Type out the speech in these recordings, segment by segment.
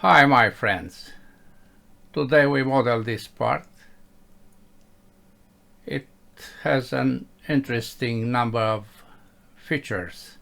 Hi my friends, today we model this part. It has an interesting number of features.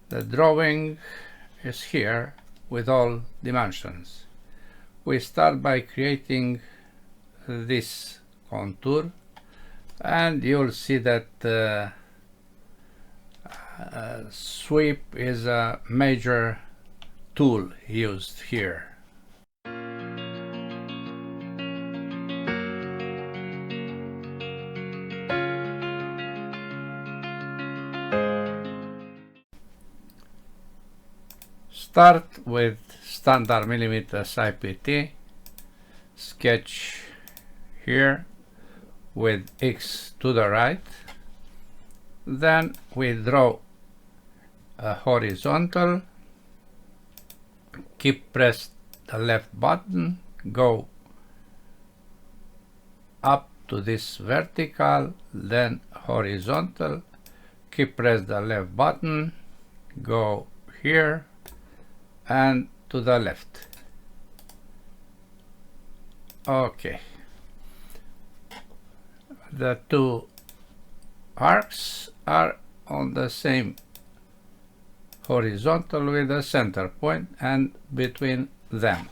The drawing is here with all dimensions. We start by creating this contour and you'll see that sweep is a major tool used here. Start with standard millimeters IPT, sketch here with X to the right, then we draw a horizontal, keep pressed the left button, go up to this vertical, then horizontal, keep pressed the left button, go here and to the left. Okay, the two arcs are on the same horizontal with a center point and between them.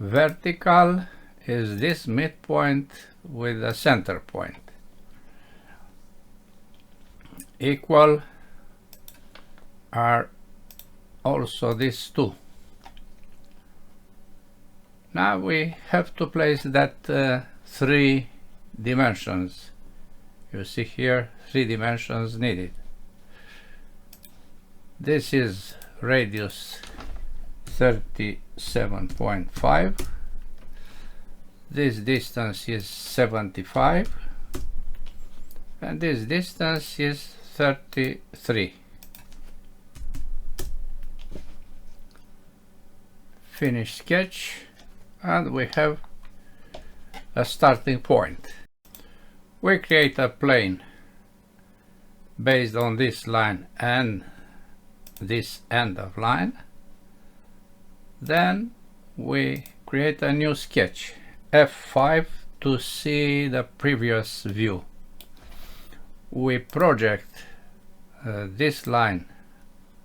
Vertical is this midpoint with a center point. Equal are also these two. Now we have to place that 3 dimensions. You see here 3 dimensions needed. This is radius 37.5. This distance is 75 and this distance is 33. Finish sketch and we have a starting point. We create a plane based on this line and this end of line. Then we create a new sketch, F5, to see the previous view. We project this line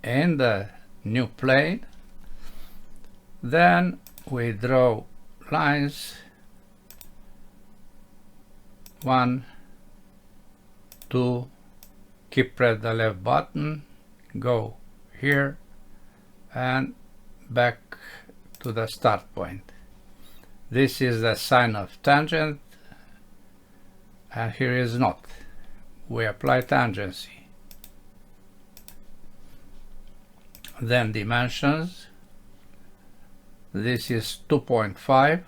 in the new plane. Then we draw lines 1, 2, keep press the left button, go here and back to the start point. This is the sign of tangent and here is not. We apply tangency. Then dimensions. This is 2.5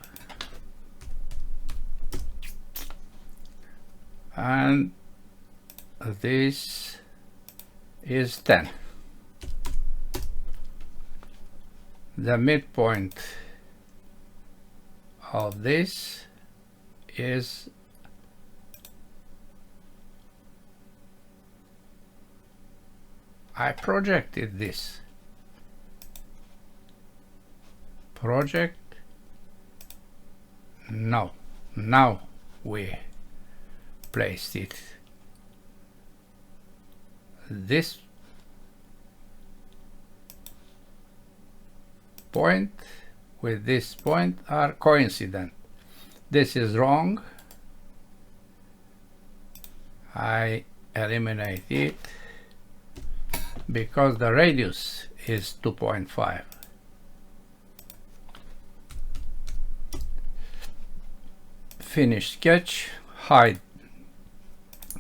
and this is 10. The midpoint of this is I projected this. Project, no, now we placed it. This point with this point are coincident. This is wrong. I eliminate it because the radius is 2.5. Finish sketch, hide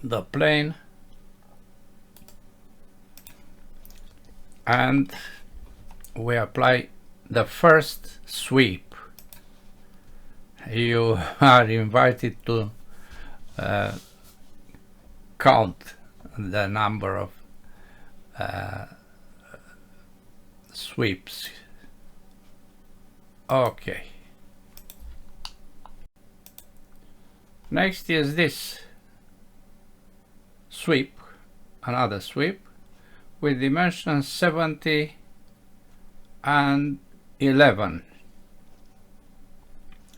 the plane and we apply the first sweep. You are invited to count the number of sweeps. Okay. Next is this sweep, another sweep with dimensions 70 and 11.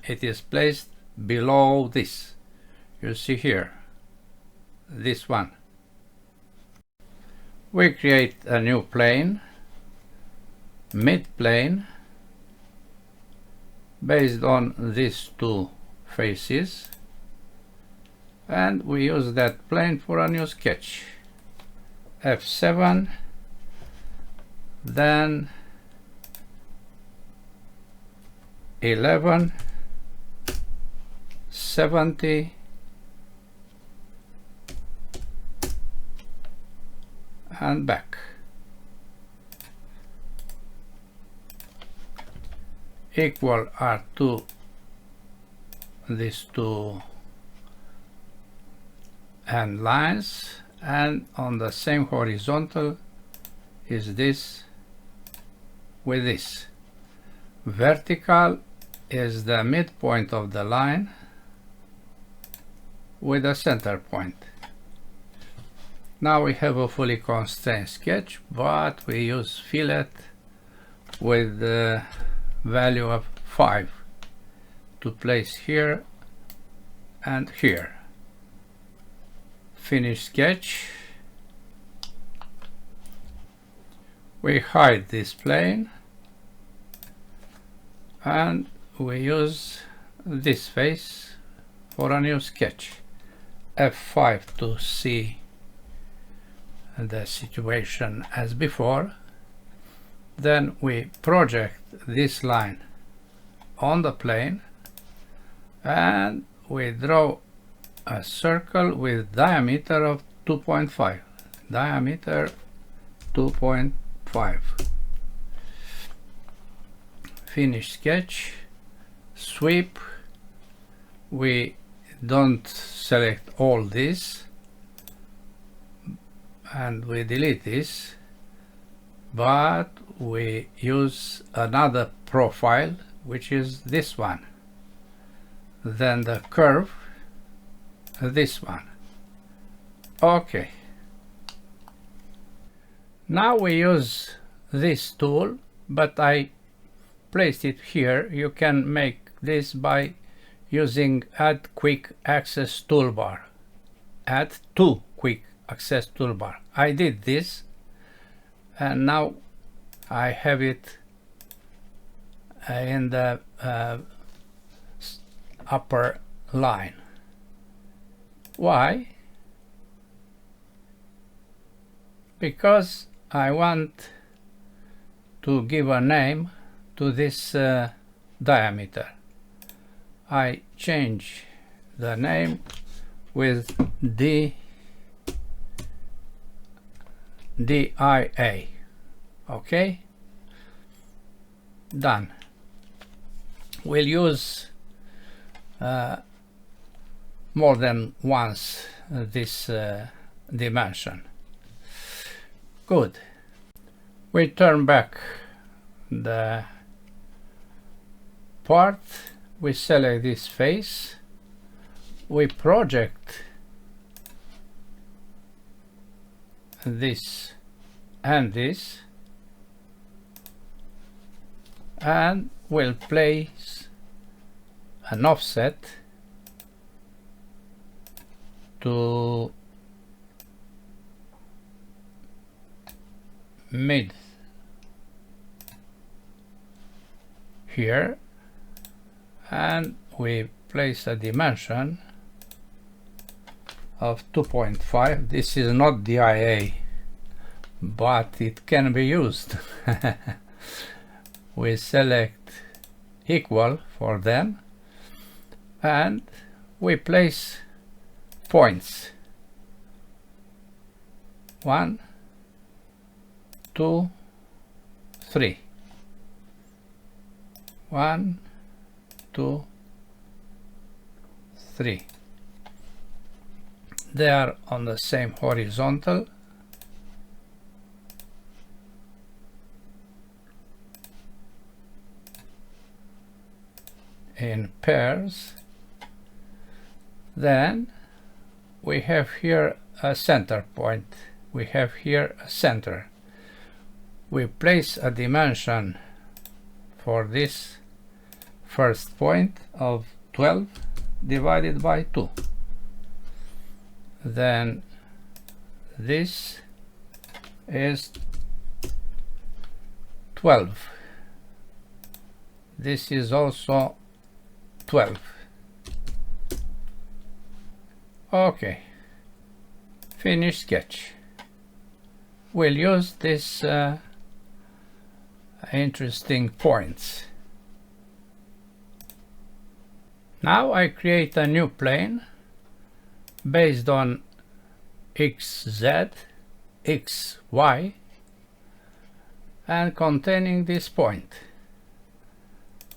It is placed below this. You see here, this one. We create a new plane, mid-plane, based on these two faces, and we use that plane for a new sketch. F7, then 11, 70, and back. Equal are these two end lines, and on the same horizontal is this with this. Vertical is the midpoint of the line with a center point. Now we have a fully constrained sketch, but we use fillet with the value of 5 to place here and here. Finish sketch. We hide this plane and we use this face for a new sketch. F5 to see the situation as before. Then we project this line on the plane and we draw a circle with diameter of 2.5. Diameter 2.5. Finish sketch. Sweep. We don't select all this and we delete this, but we use another profile, which is this one. Then the curve, this one. Okay. Now we use this tool, but I placed it here. You can make this by using Add Quick Access Toolbar. Add to Quick Access Toolbar. I did this, and now I have it in the upper line. Why? Because I want to give a name to this diameter. I change the name with DIA. Okay? Done. We'll use more than once this dimension. Good. We turn back the part, we select this face, we project this and this, and we'll place an offset to mid here, and we place a dimension of 2.5. This is not DIA, but it can be used. We select equal for them and we place points. 1, 2, 3. 1, 2, 3. They are on the same horizontal. In pairs. Then we have here a center point. We have here a center. We place a dimension for this first point of 12 divided by 2. Then this is 12. This is also 12. Okay, finish sketch. We'll use these interesting points. Now I create a new plane based on XZ, XY, and containing this point.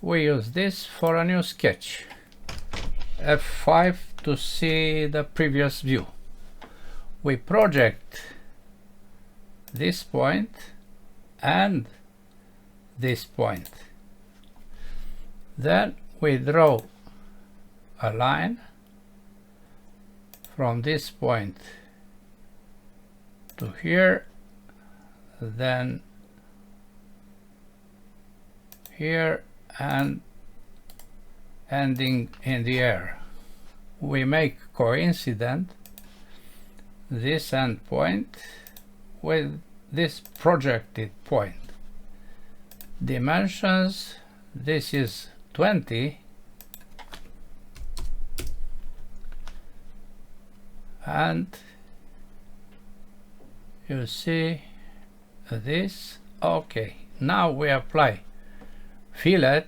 We use this for a new sketch. F5 to see the previous view. We project this point and this point. Then we draw a line from this point to here, then here, and ending in the air. We make coincident this end point with this projected point. Dimensions, this is 20, and you see this. Okay, now we apply fillet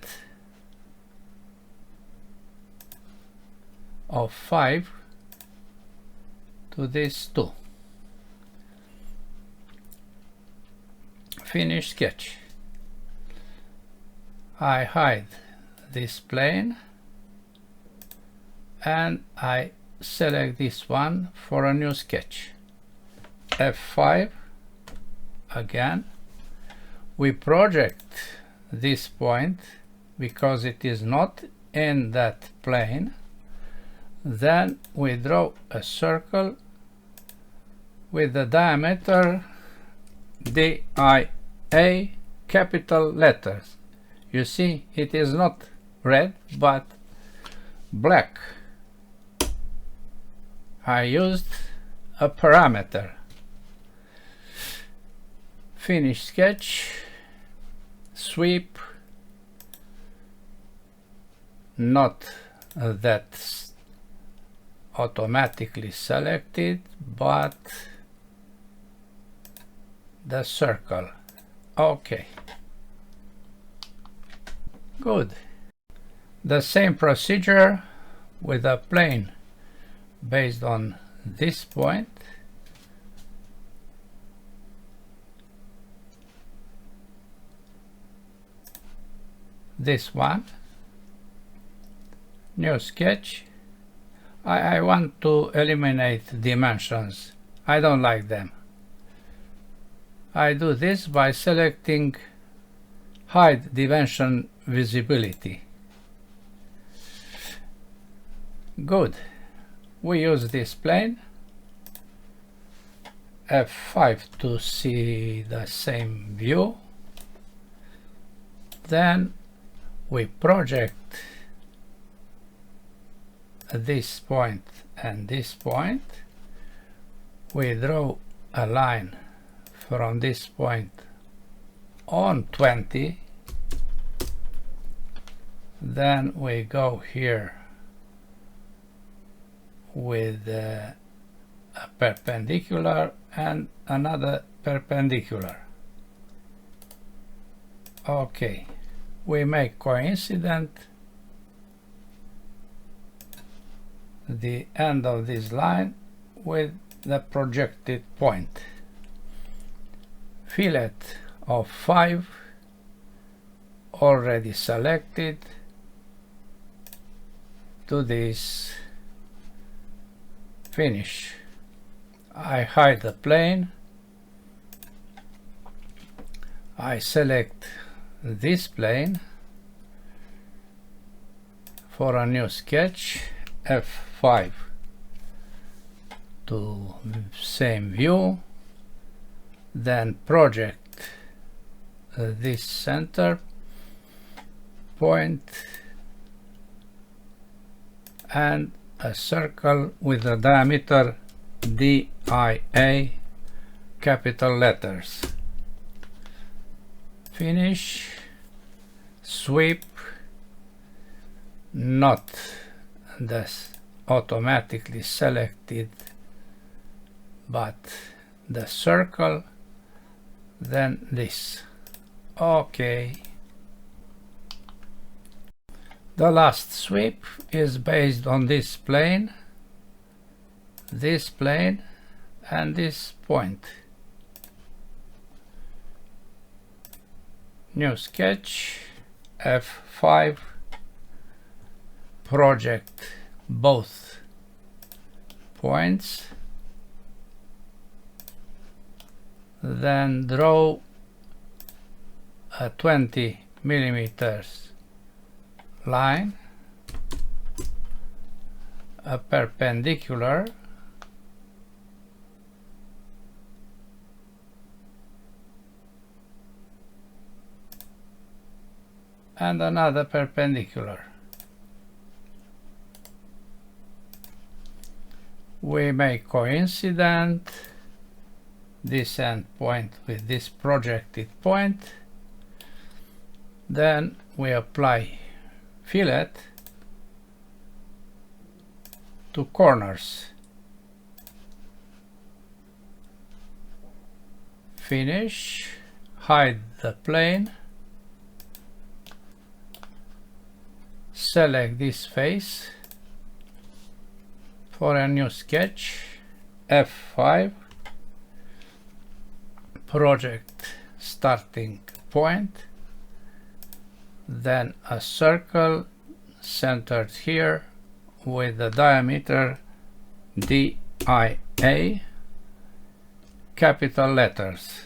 of 5 to this 2. Finish sketch. I hide this plane and I select this one for a new sketch. F5 again. We project this point because it is not in that plane. Then we draw a circle with the diameter DIA, capital letters. You see, it is not red but black. I used a parameter. Finish sketch, sweep, not that automatically selected, but the circle. Okay, good. The same procedure with a plane based on this point. This one, new sketch. I want to eliminate dimensions. I don't like them. I do this by selecting hide dimension visibility. Good. We use this plane. F5 to see the same view. Then we project this point and this point. We draw a line from this point on 20. Then we go here with a perpendicular and another perpendicular. Okay, we make coincident the end of this line with the projected point. Fillet of 5 already selected to this. Finish. I hide the plane. I select this plane for a new sketch. F5 to same view. Then project this center point and a circle with a diameter DIA, capital letters. Finish, sweep, not this automatically selected but the circle, then this. Okay. The last sweep is based on this plane, and this point. New sketch, F5, project both points, then draw a 20 millimeters line, a perpendicular, and another perpendicular. We make coincident this end point with this projected point. Then we apply fillet to corners. Finish, hide the plane, select this face. For a new sketch, F5, project starting point, then a circle centered here with the diameter DIA, capital letters.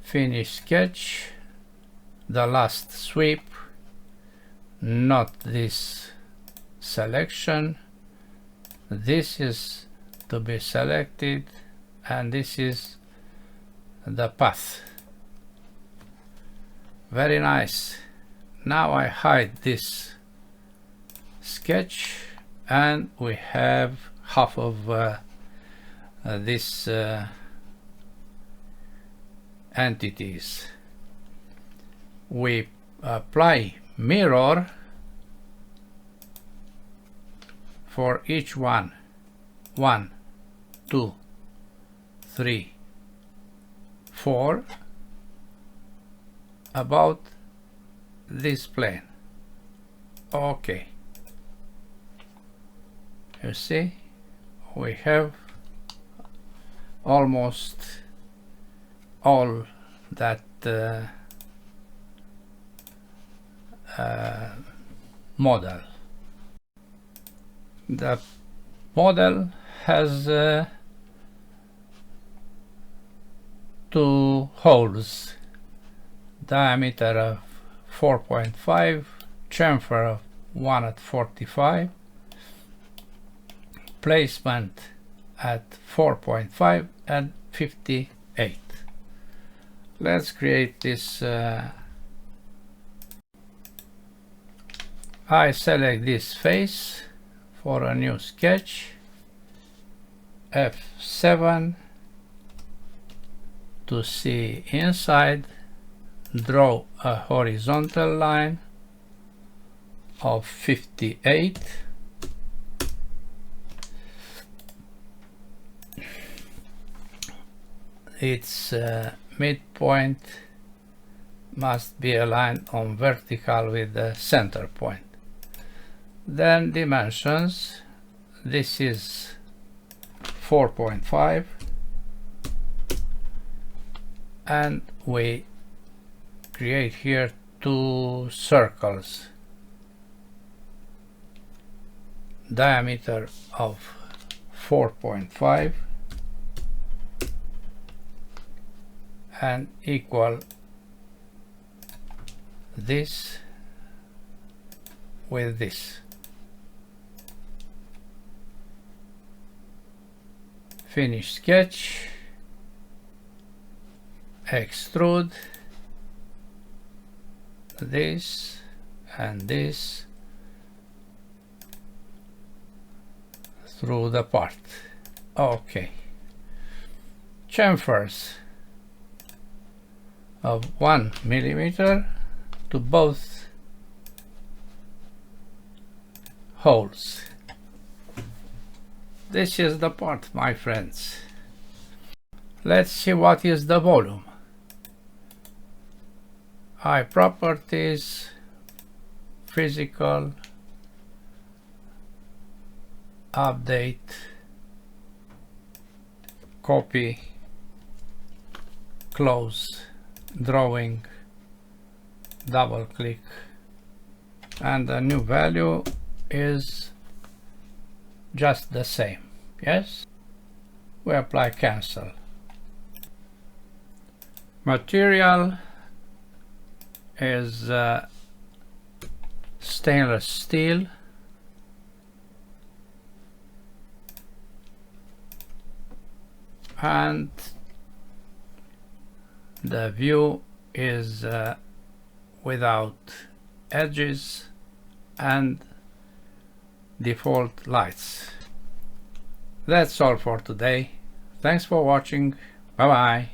Finish sketch, the last sweep, not this selection, this is to be selected, and this is the path. Very nice. Now I hide this sketch and we have half of these entities. We apply mirror for each one. 1, 2, 3, 4 about this plane. Okay, you see we have almost all that model. The model has 2 holes, diameter of 4.5, chamfer of 1/45, placement at 4.5 and 58. Let's create this. I select this face for a new sketch, F7, to see inside, draw a horizontal line of 58. Its midpoint must be aligned on vertical with the center point. Then dimensions, this is 4.5, and we create here 2 circles, diameter of 4.5 and equal this with this. Finish sketch, extrude, this and this through the part. Okay. Chamfers of 1 millimeter to both holes. This is the part, my friends. Let's see what is the volume. Eye properties, physical, update, copy, close, drawing, double click, and the new value is just the same. Yes, we apply cancel. Material is stainless steel, and the view is without edges and default lights. That's all for today. Thanks for watching. Bye bye.